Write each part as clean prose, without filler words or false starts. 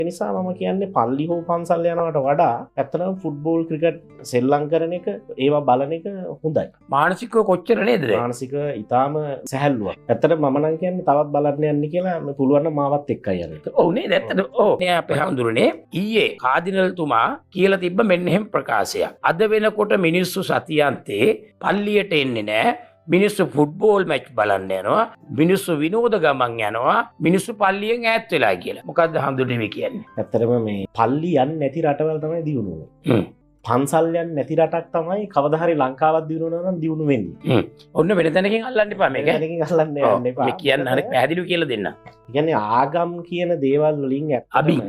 ඒ නිසා මම කියන්නේ පල්ලි හෝ පන්සල් යනවට වඩා ඇත්තටම ෆුට්බෝල් ක්‍රිකට් සෙල්ලම් කරන එක ඒවා බලන එක හොඳයි. මානසිකව කොච්චර නේද? මානසික ඊටාම සැහැල්ලුවක්. ඇත්තට මම නම් කියන්නේ තවත් බලන්න යන්න කියලා මම පුළුවන් නම් මාවත් එක්කයි යන්න. ඔව් නේද? ඇත්තට ඔව්. මේ අපේ හඳුරන්නේ ඊයේ කාදිනල්තුමා කියලා තිබ්බ මෙන්න එහෙම ප්‍රකාශයක්. අද වෙනකොට මිනිස්සු සතියන්තේ පල්ලියට එන්නේ නැහැ. මිනිස්සු ෆුට්බෝල් මැච් බලන්න යනවා. මිනිස්සු විනෝද ගමන් යනවා. මිනිස්සු පල්ලියෙන් ඈත් වෙලා කියලා. මොකද්ද හඳුරන්නේ මේ කියන්නේ? ඇත්තටම මේ පල්ලි යන්නේ නැති රටවල් තමයි දියුණු වෙන්නේ. පන්සල් යන්නේ නැති රටක් තමයි කවදා හරි ලංකාවක් දියුණු වෙනවා නම් දියුණු වෙන්නේ. ඔන්න වෙන තැනකින් අල්ලන්න එපා මේක. තැනකින් අල්ලන්න යන්න එපා. මේ කියන්න හරි පැහැදිලිව කියලා දෙන්න. කියන්නේ ආගම් කියන දේවල් වලින් ඇත්තටම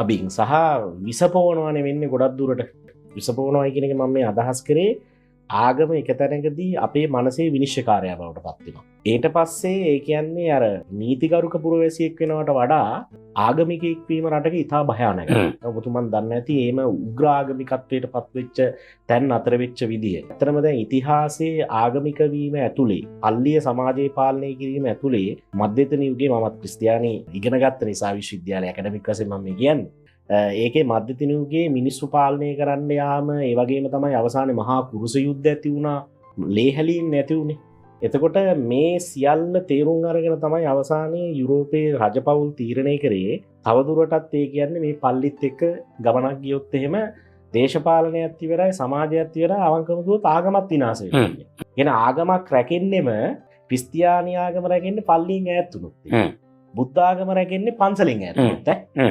අබින් සහ විසපෝනවනේ වෙන්නේ ගොඩක් දුරට. විසපෝනවයි කියන එක මම මේ අදහස් කරේ ආගම එක තැනකදී අපේ මනසේ විනිශ්චයකාරයා බවට පත් වෙනවා. ඊට පස්සේ ඒ කියන්නේ අර නීතිගරුක පුරවැසියෙක් වෙනවට වඩා ආගමිකයෙක් වීම රටක ඉතා භයානකයි. ඔබතුමන් දන්නේ නැති එහෙම උග්‍ර ආගමිකත්වයට පත් වෙච්ච තැන් අතර වෙච්ච විදිය. ඇත්තටම දැන් ඉතිහාසයේ ආගමික වීම ඇතුලේ, පල්ලිය සමාජයේ පාලනය කිරීම ඇතුලේ මධ්‍යතන යුගයේ මමත් ක්‍රිස්තියානි ඉගෙන ගත්ත නිසා විශ්වවිද්‍යාලය ඇකඩමික් වශයෙන් මම කියන්නේ. ඒකේ මධ්‍යතන යුගයේ මිනිස්සු පාලනය කරන්න යාම ඒ වගේම තමයි අවසානයේ මහා කුරුස යුද්ධ ඇති වුණා. ලේහැලීම් නැති වුණේ. එතකොට මේ සියල්ල තේරුම් අරගෙන තමයි අවසානයේ යුරෝපයේ රජපෞල් තීරණය කරේ තවදුරටත් ඒ කියන්නේ මේ පල්ලිත් එක්ක ගමනක් ගියොත් එහෙම දේශපාලනයත් ඉවරයි සමාජයත් ඉවරයි අවංකවම දුවොත් ආගමත් විනාශ වෙනවා. කියන ආගමක් රැකෙන්නෙම ක්‍රිස්තියානි ආගම රැකෙන්නේ පල්ලියෙන් ඈත් වුණොත්. බුද්ධ ආගම රැකෙන්නේ පන්සලෙන් ඈත් වුණොත්.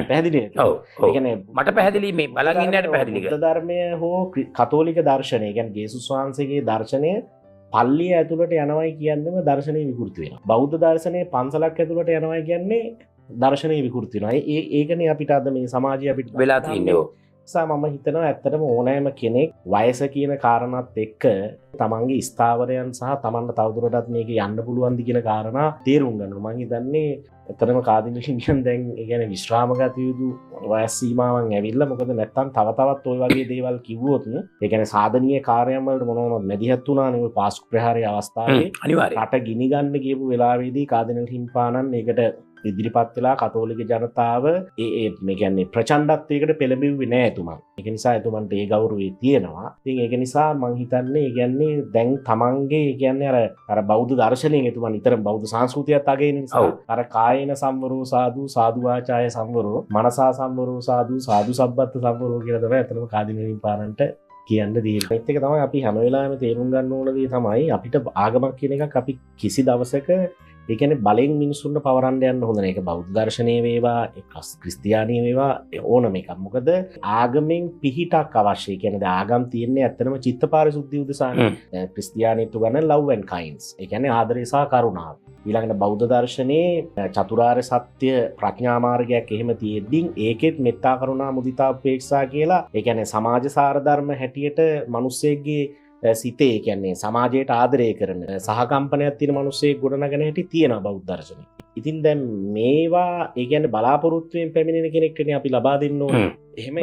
පැහැදිලිද? ඔව්. ඒ කියන්නේ මට පැහැදිලි මේ බලන් ඉන්නට පැහැදිලි බුද්ධ ධර්මය හෝ කතෝලික දර්ශනය, ඒ කියන්නේ ජේසුස් වහන්සේගේ දර්ශනය පල්ලිය ඇතුළට යනවයි කියන්නේම දර්ශනය විකෘති වෙනවා. බෞද්ධ දර්ශනය පන්සලක් ඇතුළට යනවයි කියන්නේ දර්ශනය විකෘති වෙනවා. ඒකනේ අපිට අද මේ සමාජය අපිට වෙලා තියෙන්නේ. මම හිතනවා ඇත්තටම ඕනෑම කෙනෙක් වයස කියන කාරණාත් එක්ක තමන්ගේ ස්ථාවරයන් සහ තමන්ට තවදුරටත් මේක යන්න පුළුවන්ද කියන කාරණා තේරුම් ගන්නවා. මම හිතන්නේ ඇත්තටම කාදිනලින් දැන් ඒ කියන්නේ විශ්‍රාම ගත යුතු වයස් සීමාවන් ඇවිල්ලා. මොකද නැත්තම් තව තවත් ওই වගේ දේවල් කිව්වොත් ඒ කියන්නේ සාධනීය කාර්යයන් වලට මොනවද මැදිහත් වුණානේ ඔය පාස්කු ප්‍රහාරයේ අවස්ථාවේ. අනිවාර්යයෙන් රට ගිනි ගන්න කියපු වෙලාවේදී කාදිනල් හිම්පාණන් ඒකට ඉදිරිපත් වෙලා කතෝලික ජනතාව මේ කියන්නේ ප්‍රචණ්ඩත්වයකට පෙළඹෙන්නේ නැහැ එතුමන්. ඒක නිසා එතුමන්ට ඒ ගෞරවය තියෙනවා. ඉතින් ඒක නිසා මම හිතන්නේ ඒ කියන්නේ දැන් තමන්ගේ ඒ කියන්නේ අර බෞද්ධ දර්ශනයෙන් එතුමන් නිතරම බෞද්ධ සංස්කෘතියත් අගයන නිසා අර කායේන සම්වරෝ සාදු සාදු වාචාය සම්වරෝ මනසා සම්වරෝ සාදු සාදු සබ්බත් සම්වරෝ කියලා තමයි අතනම කාදිනලින් පාරන්ට කියන්න තියෙන්නේ. ඒත් එක තමයි අපි හැම වෙලාවෙම තේරුම් ගන්න ඕන දේ තමයි අපිට ආගමක් කියන එකක් අපි කිසි දවසක ඒ කියන්නේ බලෙන් මිනිසුන්ට පවරන්න යන්න හොඳ නැහැ. ඒක බෞද්ධ දර්ශනීය වේවා, ක්‍රිස්තියානි වේවා ඕනම එකක්. මොකද ආගමෙන් පිහිටක් අවශ්‍යයි. කියන්නේ ආගම් තියෙන්නේ ඇත්තටම චිත්ත පාරිශුද්ධිය උදෙසානේ. ක්‍රිස්තියානිත් උගන්වන love and kindness. ඒ කියන්නේ ආදරය සහ කරුණාව. ඊළඟට බෞද්ධ දර්ශනයේ චතුරාර්ය සත්‍ය ප්‍රඥා මාර්ගයක් එහෙම තියෙද්දී ඒකෙත් මෙත්තා කරුණා මුදිතා උපේක්ෂා කියලා ඒ කියන්නේ සමාජ සාර ධර්ම හැටියට මිනිස්සෙගේ සිතේ කියන්නේ සමාජයට ආදරය කරන සහකම්පනයක් තියෙන මිනිස්සෙක් ගොඩනගන හැටි තියෙනවා බෞද්ධ දර්ශනයේ. ඉතින් දැන් මේවා ඒ කියන්නේ බලාපොරොත්තුෙන් පැමිණෙන කෙනෙක්ටනේ අපි ලබා දෙන්න ඕනේ. එහෙම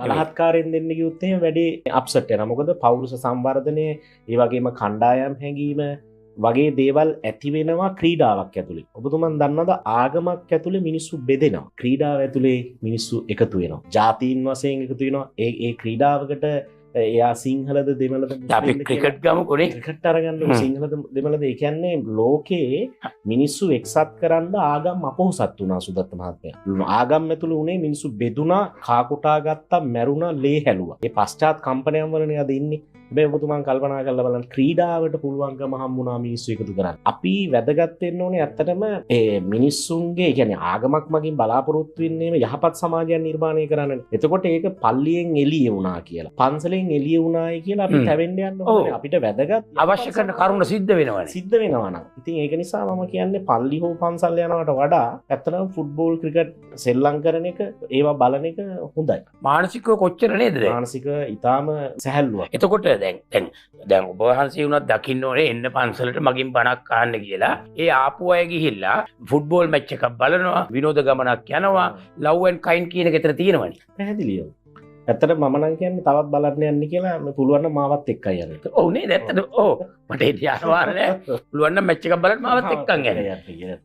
බලහත්කාරයෙන් දෙන්න කිව්වොත් එහෙම වැඩි අප්සෙට් වෙනවා. මොකද පෞරුෂ සංවර්ධනය, ඒ වගේම කණ්ඩායම් හැඟීම වගේ දේවල් ඇති වෙනවා ක්‍රීඩාවක් ඇතුලේ. ඔබතුමන් දන්නවද ආගමක් ඇතුලේ මිනිස්සු බෙදෙනවා. ක්‍රීඩාව ඇතුලේ මිනිස්සු එකතු වෙනවා. ජාතීන් වශයෙන් එකතු වෙනවා. ඒ ක්‍රීඩාවකට එයා සිංහලද දෙමළද අපි ක්‍රිකට් ගමුකෝනේ. ක්‍රිකට් අරගන්න සිංහලද දෙමළද ඒ කියන්නේ ලෝකේ මිනිස්සු එක්සත් කරන්න ආගම් අපොහසත් වුණා සුදත්ත මහත්මයා. ආගම් ඇතුළේ උනේ මිනිස්සු බෙදුනා, කා කොටා ගත්තා, මැරුණා, ලේ හැලුවා. ඒ පශ්චාත් කම්පනයන් වලනේ අද ඉන්නේ. හැබැයි ඔබතුමන් කල්පනා කරලා බලන්න ක්‍රීඩාවට පුළුවන්කම හම්බුණා මිනිස්සු එකතු කරන්න. අපි වැදගත් වෙන්න ඕනේ ඇත්තටම ඒ මිනිස්සුන්ගේ කියන්නේ ආගමක් මගින් බලාපොරොත්තු වෙන්නේම යහපත් සමාජයක් නිර්මාණය කරන්න. එතකොට ඒක පල්ලියෙන් එළිය වුණා කියලා. පන්සලෙන් එළිය වුණායි කියලා අපි තැවෙන්න යන්න ඕනේ. අපිට වැදගත් අවශ්‍ය කරන කරුණ සිද්ධ වෙනවනේ. සිද්ධ වෙනවා නම්. ඉතින් ඒක නිසා මම කියන්නේ පල්ලි හෝ පන්සල් යනවට වඩා ඇත්තටම ෆුට්බෝල් ක්‍රිකට් සෙල්ලම් කරන එක ඒවා බලන එක හොඳයි. මානසිකව කොච්චර නේද? මානසික ඊටාම සැහැල්ලුවක්. එතකොට දැන් ඔබ වහන්සේ වුණත් දකින්න ඕනේ එන්න පන්සලට මගින් බණක් අහන්න කියලා. ඒ ආපු අය ගිහිල්ලා ෆුට්බෝල් මැච් එකක් බලනවා, විනෝද ගමනක් යනවා, love and kind කියන එක එතන තියෙනවනේ. පැහැදිලිව. ඇත්තට මම නම් කියන්නේ තවත් බලන්න යන්න කියලා මම පුළුවන් නම් මාවත් එක්කයි යන්න. ඔව් නේද? ඇත්තට ඔව්. මට ඒ තියනවා නෑ. පුළුවන් නම් මැච් එකක් බලන්න මාවත් එක්කන් යන්න.